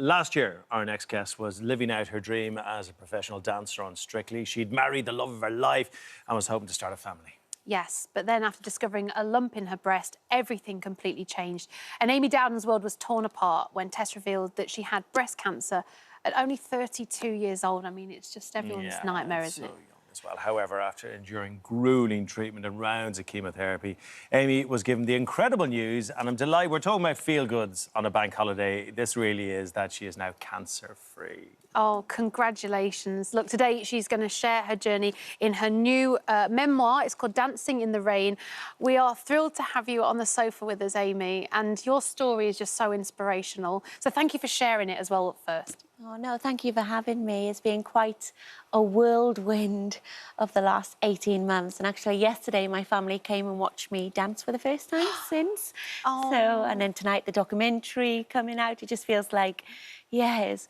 Last year, our next guest was living out her dream as a professional dancer on Strictly. She'd married the love of her life and was hoping to start a family. Yes, but then after discovering a lump in her breast, everything completely changed. And Amy Dowden's world was torn apart when Tess revealed that she had breast cancer at only 32 years old. I mean, it's just everyone's nightmare, isn't it? As well. However, after enduring grueling treatment and rounds of chemotherapy, Amy was given the incredible news, and I'm delighted. We're talking about feel-goods on a bank holiday. This really is that she is now cancer-free. Oh, congratulations. Look, today she's going to share her journey in her new memoir. It's called Dancing in the Rain. We are thrilled to have you on the sofa with us, Amy, and your story is just so inspirational. So thank you for sharing it as well first. Oh, no, thank you for having me. It's been quite a whirlwind of the last 18 months. And actually, yesterday, my family came and watched me dance for the first time since. Oh. So, and then tonight, the documentary coming out. It just feels like, yeah, it's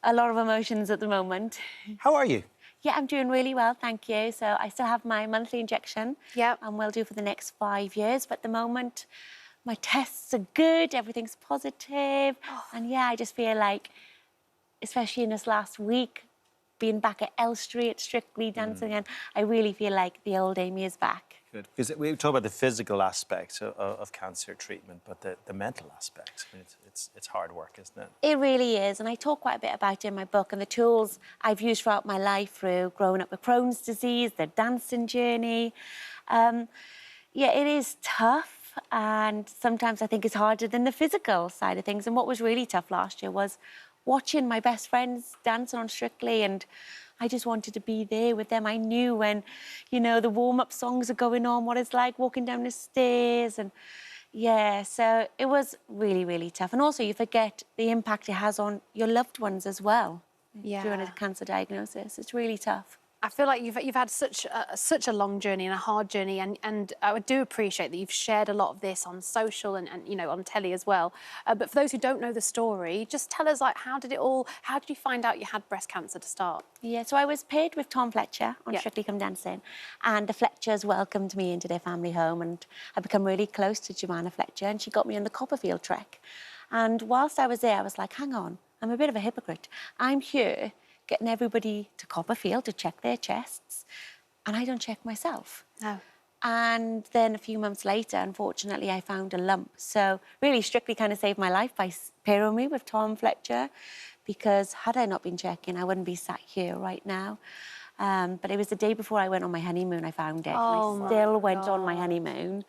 a lot of emotions at the moment. How are you? Yeah, I'm doing really well, thank you. So I still have my monthly injection. Yep. And will do for the next 5 years. But at the moment, my tests are good, everything's positive. Oh. And yeah, I just feel like, especially in this last week, being back at Elstree at Strictly dancing, and I really feel like the old Amy is back. Good. Because we talk about the physical aspects of cancer treatment, but the mental aspects, I mean, it's hard work, isn't it? It really is, and I talk quite a bit about it in my book and the tools I've used throughout my life through growing up with Crohn's disease, the dancing journey. Yeah, it is tough, and sometimes I think it's harder than the physical side of things. And what was really tough last year was watching my best friends dancing on Strictly, and I just wanted to be there with them. I knew when, you know, the warm-up songs are going on, what it's like walking down the stairs, and yeah, so it was really, really tough. And also you forget the impact it has on your loved ones as well during a cancer diagnosis. It's really tough. I feel like you've had such a long journey and a hard journey, and I do appreciate that you've shared a lot of this on social and you know, on telly as well. But for those who don't know the story, just tell us, like, how did you find out you had breast cancer to start? Yeah, so I was paired with Tom Fletcher on Strictly Come Dancing, and the Fletchers welcomed me into their family home, and I become really close to Joanna Fletcher, and she got me on the Copperfield trek. And whilst I was there, I was like, hang on, I'm a bit of a hypocrite. I'm here getting everybody to Copperfield to check their chests, and I don't check myself. No. And then a few months later, unfortunately, I found a lump. So really, Strictly kind of saved my life by pairing me with Tom Fletcher, because had I not been checking, I wouldn't be sat here right now. But it was the day before I went on my honeymoon, I found it. Oh, and I still went on my honeymoon.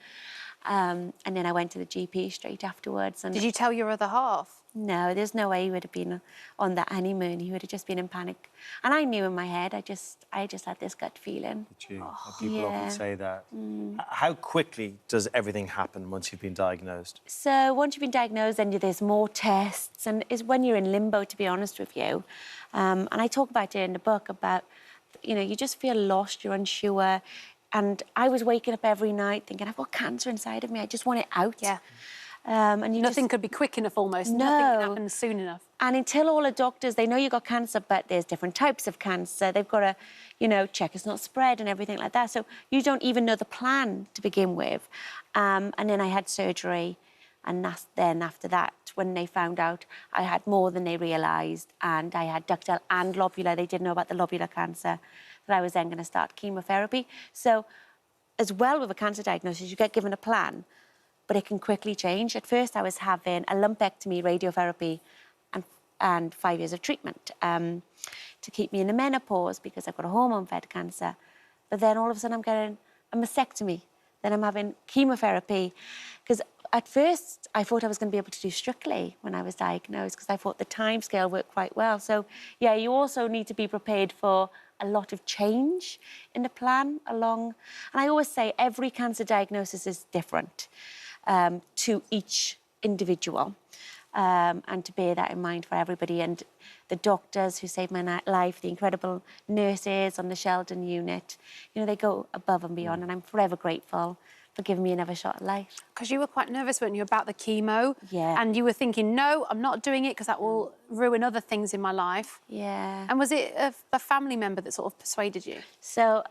And then I went to the GP straight afterwards. And Did you tell your other half? no, there's no way he would have been on that honeymoon. He would have just been in panic. And I knew in my head, I just had this gut feeling. Did you? People often say that. How quickly does everything happen once you've been diagnosed? So once you've been diagnosed, then there's more tests, and it's when you're in limbo, to be honest with you. And I talk about it in the book about, you know, you just feel lost, you're unsure. And I was waking up every night thinking, I've got cancer inside of me, I just want it out. Yeah. And Nothing could be quick enough almost. No. Nothing can happen soon enough. And until all the doctors, they know you got cancer, but there's different types of cancer. They've got to, you know, check it's not spread and everything like that. So you don't even know the plan to begin with. And then I had surgery. And then after that, when they found out I had more than they realised, and I had ductal and lobular, they didn't know about the lobular cancer, that I was then going to start chemotherapy. So as well with a cancer diagnosis, you get given a plan, but it can quickly change. At first, I was having a lumpectomy, radiotherapy, and 5 years of treatment to keep me in the menopause because I've got a hormone-fed cancer. But then all of a sudden, I'm getting a mastectomy. Then I'm having chemotherapy. Because at first, I thought I was going to be able to do Strictly when I was diagnosed, because I thought the timescale worked quite well. So, yeah, you also need to be prepared for a lot of change in the plan along. And I always say every cancer diagnosis is different to each individual, and to bear that in mind for everybody. And the doctors who saved my life, the incredible nurses on the Sheldon unit, you know, they go above and beyond, and I'm forever grateful for giving me another shot at life. Because you were quite nervous, weren't you, about the chemo? Yeah. And you were thinking, no, I'm not doing it because that will ruin other things in my life. Yeah. And was it a family member that sort of persuaded you? So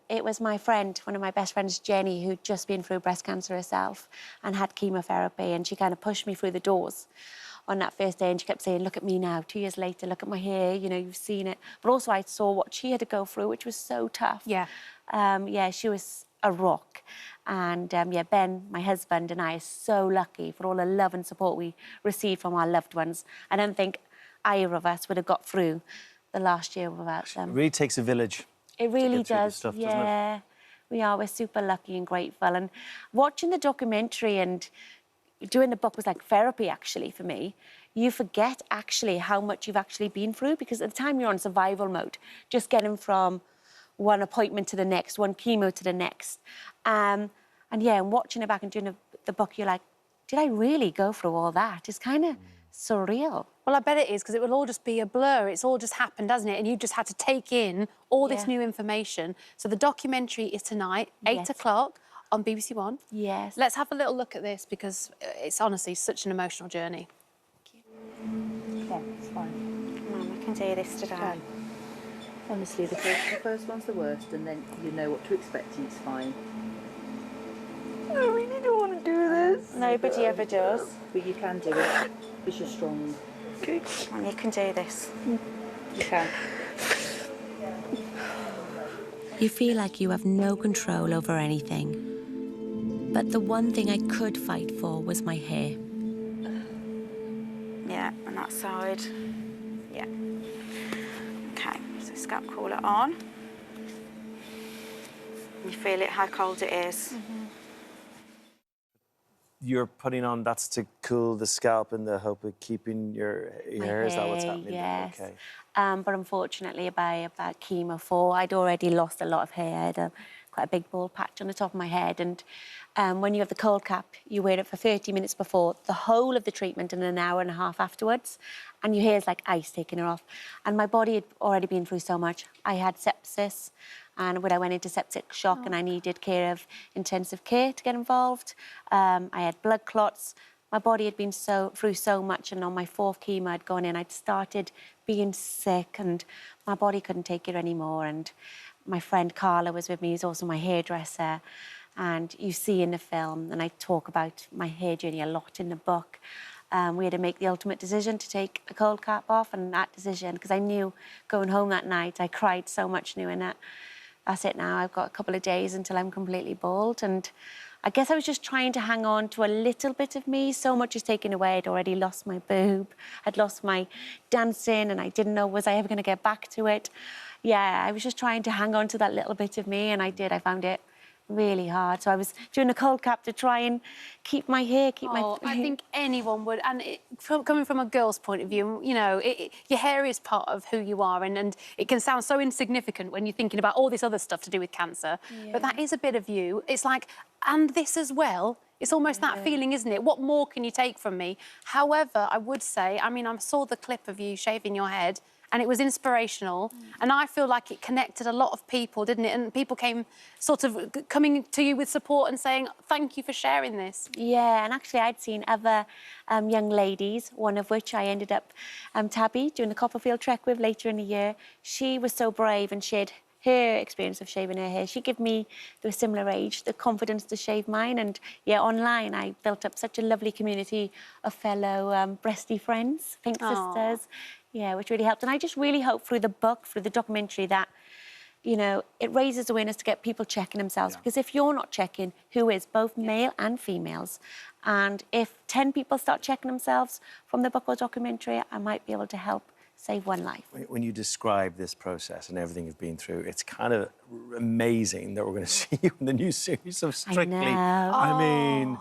it was my friend, one of my best friends, Jenny, who'd just been through breast cancer herself and had chemotherapy, and she kind of pushed me through the doors on that first day, and she kept saying, look at me now, 2 years later, look at my hair, you know, you've seen it. But also I saw what she had to go through, which was so tough. Yeah. Yeah, she was a rock. And yeah, Ben, my husband, and I are so lucky for all the love and support we received from our loved ones. I don't think either of us would have got through the last year without them. It really takes a village. It really get through this does, stuff, doesn't it? yeah. We are, we're super lucky and grateful. And watching the documentary and doing the book was like therapy, actually, for me. You forget, actually, how much you've actually been through, because at the time you're on survival mode, just getting from one appointment to the next, one chemo to the next. And yeah, and watching it back and doing the book, you're like, did I really go through all that? It's kind of surreal. Well, I bet it is, because it will all just be a blur. It's all just happened, hasn't it? And you just had to take in all this new information. So the documentary is tonight, 8 o'clock on BBC One. Yes. Let's have a little look at this, because it's honestly such an emotional journey. Yeah, it's fine. Mum, I can do this today. Okay. Honestly, the first one's the worst, and then you know what to expect, and it's fine. I really don't want to do this. Nobody ever does. But you can do it, because you're strong. Come on, you can do this. You can. You feel like you have no control over anything. But the one thing I could fight for was my hair. Yeah, on that side. Yeah. Okay, so scalp cooler on. You feel it, how cold it is. You're putting on, that's to cool the scalp in the hope of keeping your hair. Is that what's happening? Yes. Okay. But unfortunately, by about chemo 4, I'd already lost a lot of hair. I had quite a big bald patch on the top of my head. And when you have the cold cap, you wear it for 30 minutes before, the whole of the treatment, and an hour and a half afterwards. And your hair's like ice taking it off. And my body had already been through so much. I had sepsis. And when I went into septic shock and I needed care of intensive care to get involved, I had blood clots. My body had been through so much, and on my 4th chemo I'd gone in, I'd started being sick, and my body couldn't take it anymore. And my friend Carla was with me, who's also my hairdresser, and you see in the film, and I talk about my hair journey a lot in the book. We had to make the ultimate decision to take the cold cap off, and that decision, because I knew going home that night, I cried so much knowing that that's it now. I've got a couple of days until I'm completely bald. And I guess I was just trying to hang on to a little bit of me. So much is taken away. I'd already lost my boob. I'd lost my dancing, and I didn't know, was I ever going to get back to it? Yeah, I was just trying to hang on to that little bit of me, and I did. I found it really hard. So I was doing a cold cap to try and keep my hair, I think anyone would, and coming from a girl's point of view, you know, your hair is part of who you are, and it can sound so insignificant when you're thinking about all this other stuff to do with cancer, but that is a bit of you. It's like, and this as well. It's almost that feeling, isn't it? What more can you take from me? However, I would say, I mean, I saw the clip of you shaving your head, and it was inspirational. And I feel like it connected a lot of people, didn't it? And people came sort of coming to you with support and saying, thank you for sharing this. Yeah, and actually I'd seen other young ladies, one of which I ended up, Tabby, doing the Copperfield trek with later in the year. She was so brave and shared her experience of shaving her hair. She gave me, to a similar age, the confidence to shave mine. And yeah, online I built up such a lovely community of fellow breasty friends, Pink Sisters. Yeah, which really helped. And I just really hope through the book, through the documentary, that, you know, it raises awareness to get people checking themselves. Because if you're not checking, who is? Both male and females. And if 10 people start checking themselves from the book or documentary, I might be able to help save one life. When you describe this process and everything you've been through, it's kind of amazing that we're going to see you in the new series of Strictly. I know. I mean,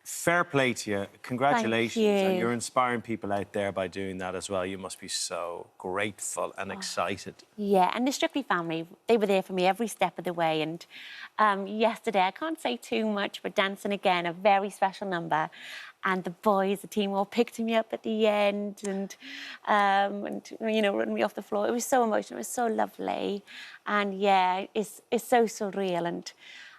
fair play to you. Congratulations. Thank you. And you're inspiring people out there by doing that as well. You must be so grateful and excited. Yeah, and the Strictly family, they were there for me every step of the way. And yesterday, I can't say too much, but dancing again, a very special number. And the boys, the team all picked me up at the end and you know, run me off the floor. It was so emotional. It was so lovely. And yeah, it's so surreal. And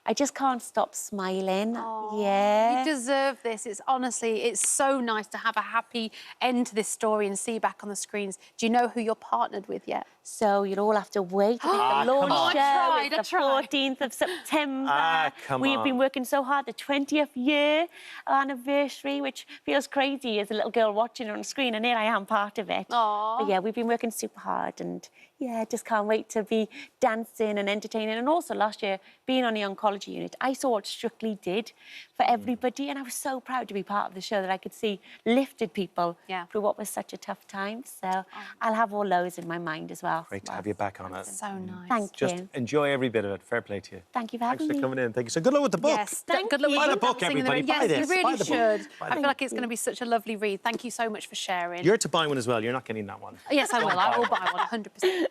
I just can't stop smiling. Oh, Yeah. You deserve this. It's honestly, it's so nice to have a happy end to this story and see you back on the screens. Do you know who you're partnered with yet? So you'll all have to wait. I think the come launch on. show I is the tried. 14th of September. Come We've been on. working so hard, the 20th year anniversary, which feels crazy as a little girl watching it on screen, and here I am part of it. Aw. But yeah, we've been working super hard, and yeah, just can't wait to be dancing and entertaining. And also last year, being on the oncology unit, I saw what Strictly did for everybody, and I was so proud to be part of the show that I could see lifted people through what was such a tough time. So I'll have all those in my mind as well. Great to have you back on it. So nice. Thank Just you. enjoy every bit of it. Fair play to you. Thank you for Thanks having for me. coming in. Thank you. So good luck with the book. Yes, Thank good luck you. with Buy the book, Dancing in the everybody. Rain. Buy Yes, this. you Buy really the book. should. Buy I the feel book. like it's going to be such a lovely read. Thank you so much for sharing. You're to buy one as well. You're not getting that one. Yes, I will. I will buy one, 100%.